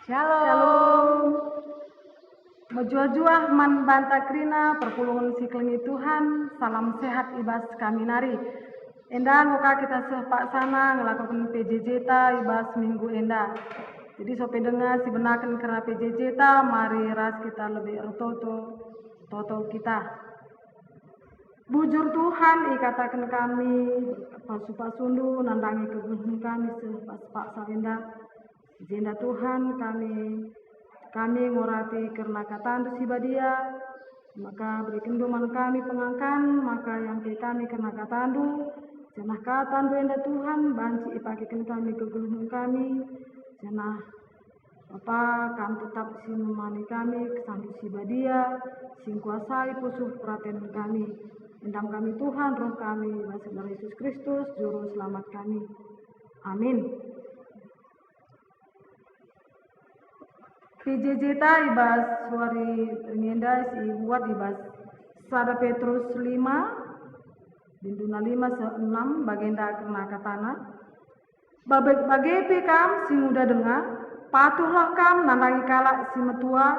Shalom. Mejua-jua man banta krina perpulungan siklengi Tuhan. Salam sehat ibas kami nari. Enda muka kita sepak sana ngelakukan PJJ ta ibas minggu enda. Jadi sope dengar si benakan karena PJJ ta mari ras kita lebih toto kita. Bujur Tuhan ikatakan kami pasu-pasundu nandangi kegunung kami sepas-pas enda. Jenda Tuhan kami ngorati karena katandu sibadia, maka beri kendoman kami pengangkan, maka yang kami karena katandu, janah katandu enda Tuhan, banci ipakikan kami ke gulungan kami, janah Bapa kami tetap menemani kami, kesambi sibadia, sing kuasai pusuh perhatian kami, endam kami Tuhan, roh kami, Tuhan Yesus Kristus, juru selamat kami. Amin. PJJ ta ibas suari ngenda si buat ibas Sada Petrus 5 binduna 5:6 bagenda kena katana bage kam si muda dengar patuhlah kam nandangi kalak si metua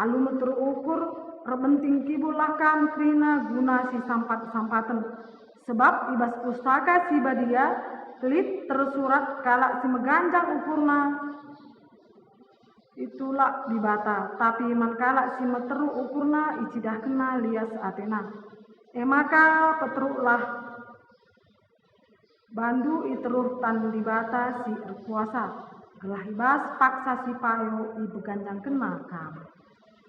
alu metur ukur rebenting kibulah kam krina guna si sampaten sebab ibas pustaka si badia telit tersurat kalak si meganjang ukurna itulah dibata, tapi mankala si meteru ukurna icidah kena lias atena. Maka peteruklah bandu iteruh tan dibata si erkuasa. Gelah ibas paksa si payo ibu ganjang kena kam.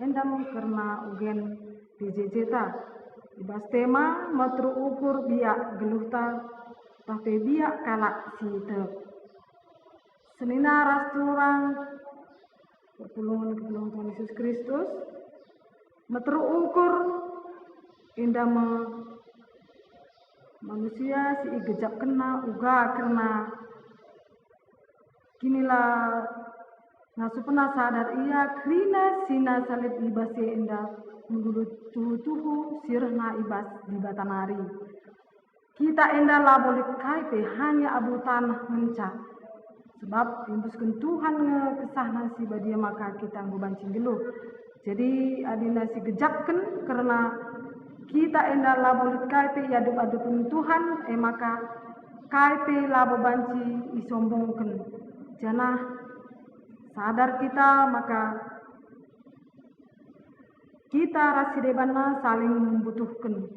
Endam karena ugen PJJ ta. Ibas tema meteru ukur biak geluhta, tapi biak kalak si tep. Senina rasturang perpulungan Tuhan Yesus Kristus meteru ukur indah manusia si igejap kena uga kena kinilah ngasu pernah sadar ia krina sina salib ibas indah menggulu tuhu sirna ibas di batanari kita indah labolik kaipe hanya abu tanah mencak sebab timbuskan Tuhan kesahna si badia maka kita ngubancing geluh. Jadi adina si gejapkan karena kita endah labolit kaipe yaduk-adukun Tuhan maka kaipe labo banci isombongkan. Janah sadar kita maka kita rasidebana saling membutuhkan.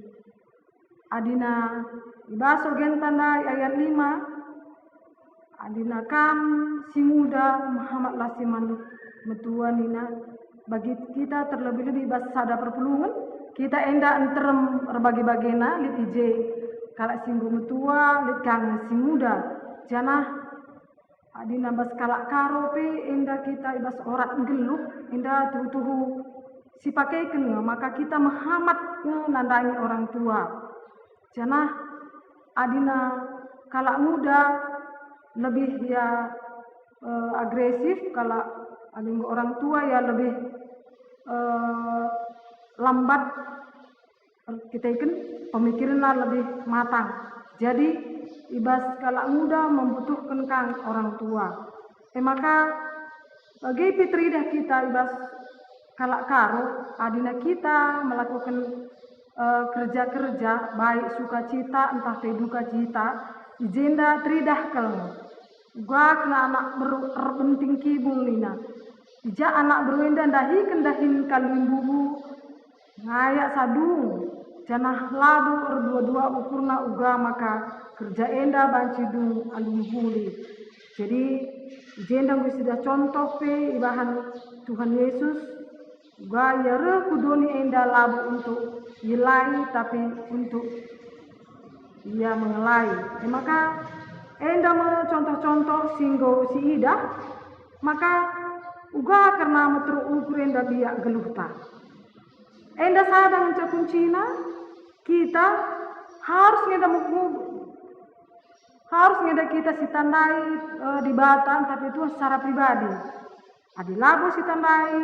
Adina ibaso gentanda ayat 5 adina kam si muda Muhammad Lasiman metua nina bagi kita terlebih-lebih bas sada perpulungan kita enda enterem berbagi-bagena lit ije kalak singgu metua lit kang si muda janah adina bas kalak karope enda kita ibas orat geluh enda tuhu si pakai kena maka kita Muhammad nandangi orang tua janah adina kalak muda lebih ya agresif kalau ada orang tua ya lebih lambat kita ikan pemikirannya lebih matang jadi ibas kalau muda membutuhkan kang orang tua maka bagi fitridah kita ibas kalau karo adina kita melakukan kerja-kerja baik sukacita entah duka cita jenda tridah kalau gua kena anak berpenting kibung nina ija anak berwenda dahin kalung bubu ngayak sadung janah labu dua-dua ukurna uga maka kerja enda banci dung alung huli jadi jenda gue sudah contoh pe ibahan Tuhan Yesus gua ya kudoni enda labu untuk yilai tapi untuk ia mengelai maka enda contoh-contoh singgo si ida maka uga karena meteru ukur enda biak geluhta enda sadang kuncina kita harus ngeda kita si tandai di Batam tapi itu secara pribadi adi labu si tandai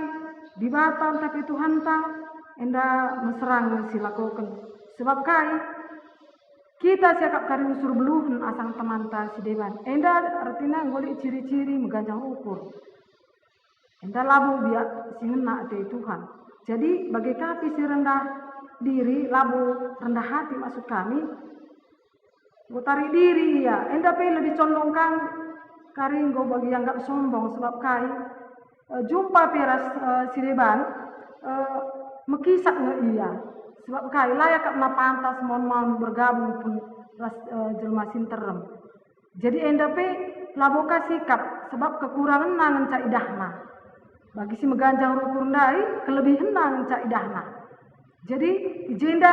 di Batam tapi Tuhan ta enda meserang si lakukan sebab kai kita siakap kari usur beluhun asang teman ta si dewan enda artinya ngoli ciri-ciri mengganjang ukur Enda labu biak singena te Tuhan. Jadi bagi kami si rendah diri, labu rendah hati maksud kami, tarik diri ya. Enda pe lebih condongkan karinggo bagi yang gak sombong sebab kai jumpa peras sireban mekisah nge iya. Sebab kai layak na pantas mau bergabung pun jelma sinterem. Jadi enda pe laboka sikap sebab kekurangan nangan ca idahna. Bagi si meganjang rukur ndai kelebihan nangan ca idahna. Jadi ijenda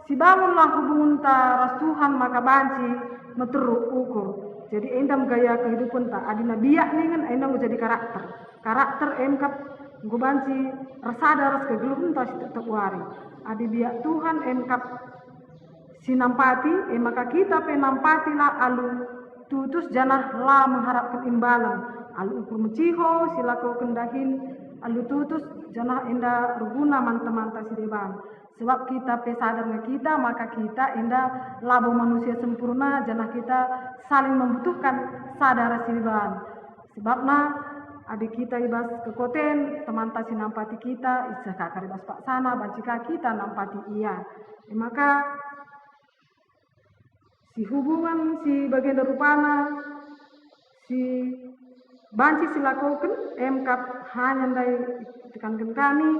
si bangunlah hubungan ta ras Tuhan maka banci meteruk ukur. Jadi endam gaya kehidupan ta adina biak ningen endam jadi karakter emkap nggo banci rasada ras kegeluhan ta tetap wari adi biak Tuhan emkap sinampati maka kita penampati lah alu tutus janah la mengharapkan imbalan alu ukur menciho silako kendahin alu tutus janah enda ruguna manta-manta sideban sebab kita pesadar kita maka kita enda labo manusia sempurna janah kita saling membutuhkan sadar sideban sebabna adik kita ibas kekoten teman ta sinampati kita isa kakaribas pak sana bacika kita nampati iya maka si hubungan si bagian rupana si banci silakoken emkap hanya dari tekankan kami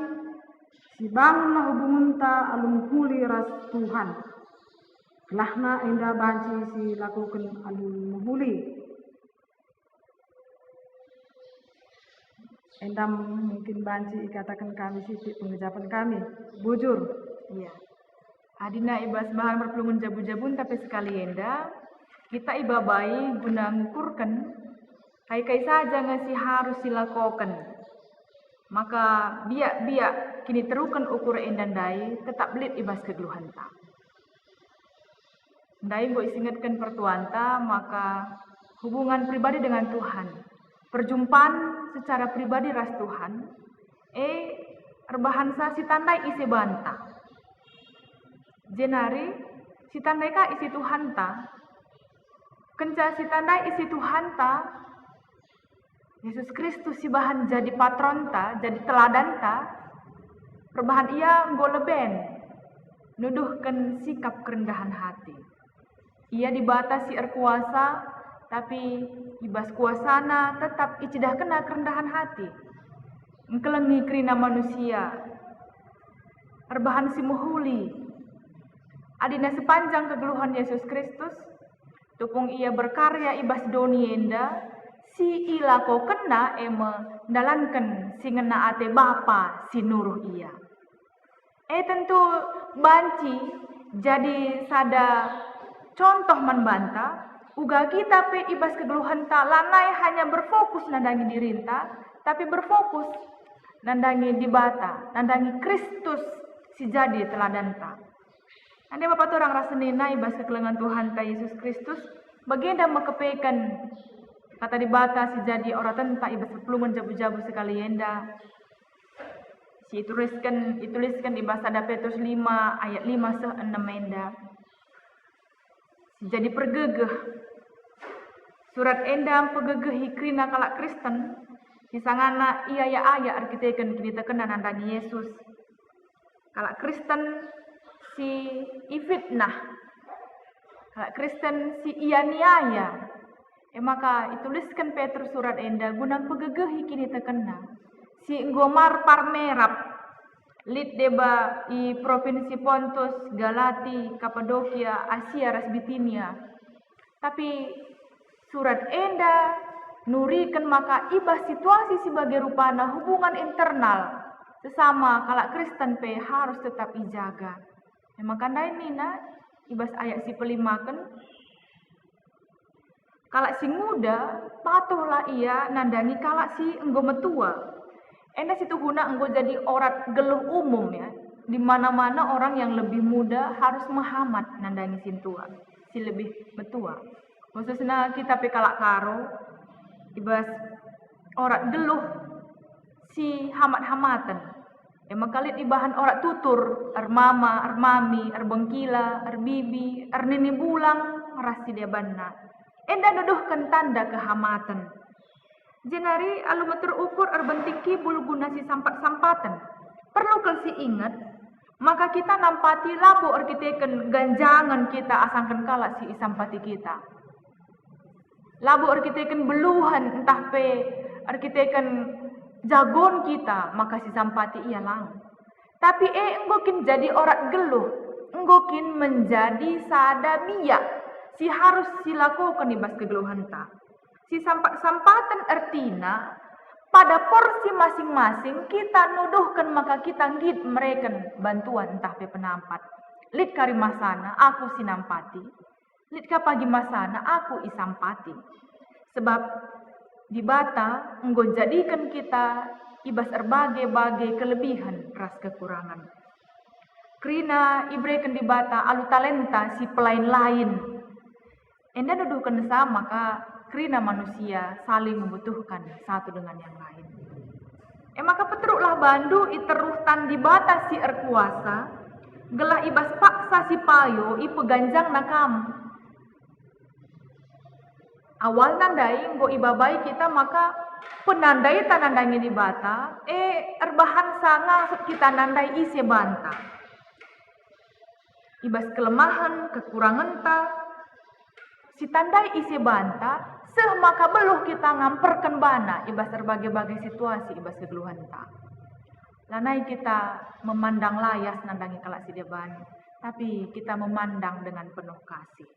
si bangunlah hubungan ta alum huli ras Tuhan lahna enda banci si lakoken alum huli enda mungkin banci katakan kami sisi pengejapan kami bujur iya adina ibas bahan berpelungun jabu-jabun tapi sekali enda kita ibabai guna ngukurkan kai saja ngasi harus silakokan maka biak kini terukan ukur endandai tetap belit ibas kegeluhan ta ndai go isingatkan pertuanta maka hubungan pribadi dengan Tuhan perjumpaan secara pribadi ras Tuhan erbahansa si tandai isi banta jenari si tandai ka isi Tuhan ta kenca si tandai isi Tuhan ta Yesus Kristus si bahan jadi patron ta jadi teladan ta perbahan ia nggo leben nuduhkan sikap kerendahan hati ia dibatasi kuasa tapi ibas kuasana tetap icidah kena kerendahan hati engkelengi kerina manusia erbahan si muhuli adina sepanjang kegeluhan Yesus Kristus tupung ia berkarya ibas doni enda si ilako kena dalankan si ngena ate bapa si nuruh ia tentu banci jadi sada contoh membanta uga kita pe ibas kegeluhan ta lanai hanya berfokus nandangi dirinta tapi berfokus nandangi dibata nandangi Kristus si jadi teladan ta ande bapak tu orang rasenina ibas kekelengan Tuhan ta Yesus Kristus baginda mekepekan kata dibata si jadi orang tenta ibas pelungan jabu-jabu sekali enda si tuliskan ibas ada Petrus 5 ayat 5 se 6 enda si jadi pergegeh surat enda pegegeh hikrina kalak Kristen si sangana iya ya aya arkiteken kini terkena nandani Yesus kalak Kristen si ifitnah kalak Kristen si iya niaya maka ituliskan Petrus surat enda gunang pegegehi kini terkena si Ngomar Parmerap lid deba i provinsi Pontus, Galati, Kapadokia, Asia, ras Bitinia. Tapi surat enda nurikan maka ibas situasi sebagai rupana hubungan internal sesama kalak Kristen pe harus tetap ijaga. Maka ini na ibas ayat si pelimakan kalak si muda patuhlah ia nandangi kalak si enggo metua. Enda situ guna enggo jadi orat geluh umum ya. Di mana-mana orang yang lebih muda harus menghamat nandangi si tua, si lebih metua. Khususnya kita pe kalak karo ibas orat geluh si hamat-hamatan. Makalit ibahan orat tutur, mama, mami, bengkila, bibi, nini bulang, rasi dia banna. Enda nuduhkan tanda kehamatan. Jenari alu terukur erbentiki bulu guna si sampat-sampatan. Perlu kelsi ingat, maka kita nampati lapo arkiteken ganjangan kita asangkan kala si isampati kita. Labu arkiteken beluhan entah pe arkiteken jagon kita, maka si sampati ia lang. Tapi enggokin jadi orang geluh, enggokin menjadi sadamia, si harus silakukan ibas kegeluhan ta. Si sampatan artina pada porsi masing-masing kita nuduhkan maka kita ngid mereka bantuan entah pe penampat. Lid kari masana aku sinampati, lid ka pagi masana aku isampati. Sebab di bata enggo jadikan kita ibas berbagai kelebihan ras kekurangan. Krina ibreken di bata alu talenta si pelain lain. Enda nuduhkan sama maka krina manusia saling membutuhkan satu dengan yang lain. Maka petruklah bandu iteruh tan di bata si erkuasa, gelah ibas paksa si payo ipeganjang nakam. Awal nandai nggo ibabai kita maka penandai tanandai di bata, erbahan sanga kita nandai isi banta. Ibas kelemahan, kekurangan ta, si tandai isi banta, maka beluh kita ngamperkan bana ibas berbagai situasi ibas kegeluhan ta. Lanai kita memandang layas nandangi kalak si deban, tapi kita memandang dengan penuh kasih.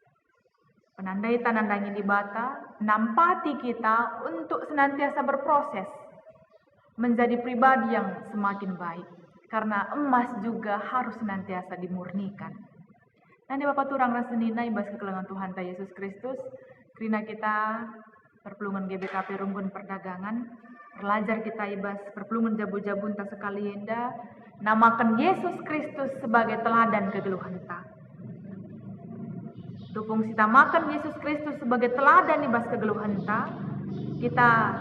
Penandai tanandangi di bata, nampati kita untuk senantiasa berproses menjadi pribadi yang semakin baik. Karena emas juga harus senantiasa dimurnikan. Nanti Bapak turang rasenina ibas kekelengan Tuhan ta Yesus Kristus, krina kita perpelungan GBKP Runggun Perdagangan, belajar kita ibas perpelungan jabu-jabun ta sekali enda, namakan Yesus Kristus sebagai teladan kegeluhan ta. Dukung kita makan Yesus Kristus sebagai teladan ibas kegeluhan ta, kita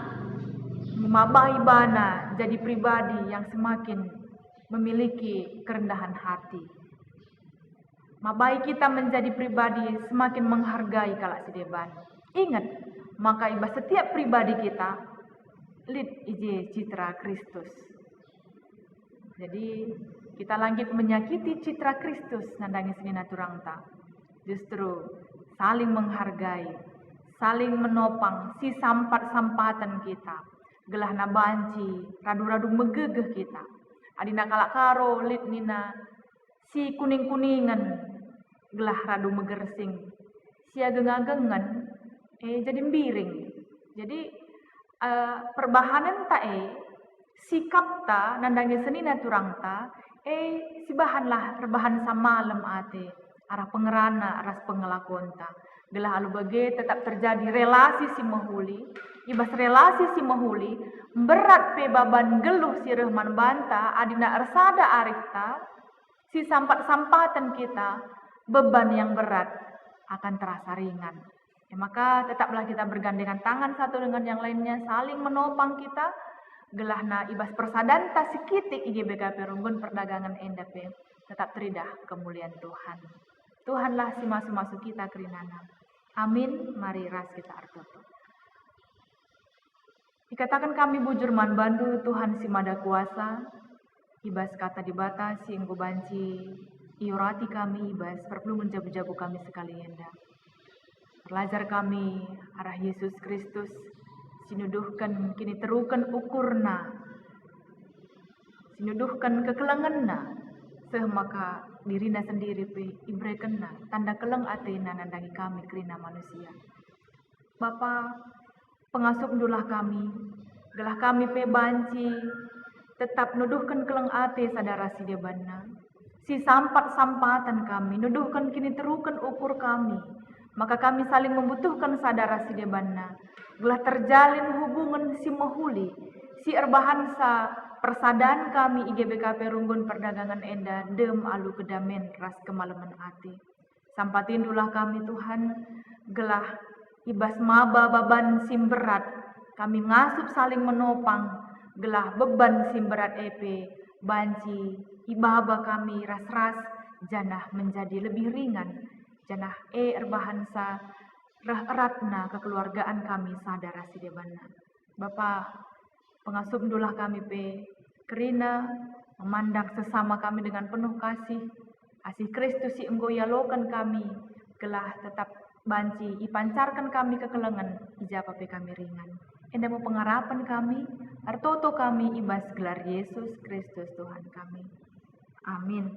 memabai bana jadi pribadi yang semakin memiliki kerendahan hati. Mabai kita menjadi pribadi semakin menghargai kalak sideban. Ingat, maka ibas setiap pribadi kita lid ije citra Kristus. Jadi kita langit menyakiti citra Kristus nandangi senina turang ta. Justru saling menghargai, saling menopang si sampat-sampatan kita. Gelah na banci, radu-radu megegeh kita. Adina kalak karo lid nina si kuning-kuningan gelah radu megersing. Si ageng-agengan jadi miring. Jadi perbahanan ta sikap ta nandangi senina turang ta si bahanlah rebahan samalem ate arah pengerana aras pengelakuan ta. Gelah alu bage tetap terjadi relasi si mahuli. Ibas relasi si mahuli berat pe baban geluh si rehman banta adina ersada arifta si sampat-sampatan kita beban yang berat akan terasa ringan. Maka tetaplah kita bergandengan tangan satu dengan yang lainnya, saling menopang kita. Gelah na ibas persadan ta sikitik IGBKP Runggun Perdagangan endape tetap teridah kemuliaan Tuhan. Tuhanlah si masuk-masuk kita kerinana. Amin. Mari ras kita artoto. Dikatakan kami bujur man bandu Tuhan si mada kuasa. Ibas kata di bata si enggo banci iurati kami ibas perlu menjabu-jabu kami sekali enda. Belajar kami arah Yesus Kristus sinuduhkan kini terukan ukurna. Sinuduhkan kekelenganna. Maka dirina sendiri pe ibrekenna tanda keleng atena nandangi kami kerina manusia. Bapa pengasup dulah kami, gelah kami pe banci tetap nuduhkan keleng ate sadara si debanna. Si sampat-sampatan kami, nuduhkan kini terukan ukur kami. Maka kami saling membutuhkan sadara si debanna. Gelah terjalin hubungan si mahuli, si erbahansa persadaan kami IGBKP Runggun Perdagangan enda dem alu kedamen ras kemalaman ati. Sampatindulah kami Tuhan, gelah ibas maba baban simberat, kami ngasup saling menopang, gelah beban simberat epe, banci, ibaba kami ras-ras, janah menjadi lebih ringan, janah erbahansa ratna kekeluargaan kami sadara sidebana. Bapa, pengasuh mendulah kami pe, kerina memandang sesama kami dengan penuh kasih. Kasih Kristus si engkau yalokan kami, gelah tetap banci, ipancarkan kami kekelengan, ijapa pe kami ringan. Enda mau pengharapan kami, artoto kami ibas gelar Yesus Kristus Tuhan kami. Amin.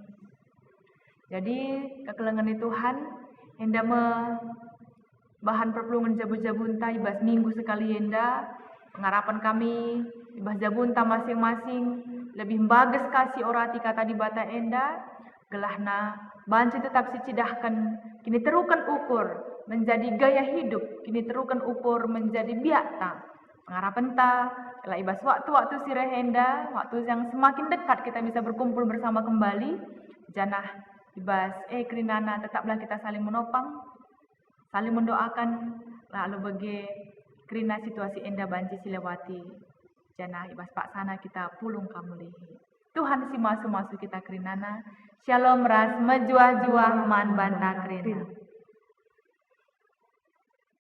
Jadi kekelengan Tuhan, enda bahan perpulungan jabu-jabunta ibas minggu sekali enda, pengharapan kami ibas jabunta masing-masing lebih bagus kasih orati kata di bata enda, gelahna banci tetap sicidahkan, kini terukan ukur menjadi gaya hidup, kini terukan ukur menjadi biakta. Pengharapan ta, telah ibas waktu-waktu sirehenda, waktu yang semakin dekat kita bisa berkumpul bersama kembali, janah ibas kerinana tetaplah kita saling menopang, saling mendoakan, lalu bagi kerina situasi enda banci silewati, janah ibas pak sana kita pulung kamulihi. Tuhan si masu-masu kita kerinana, shalom ras mejuah-juah man banta kerina.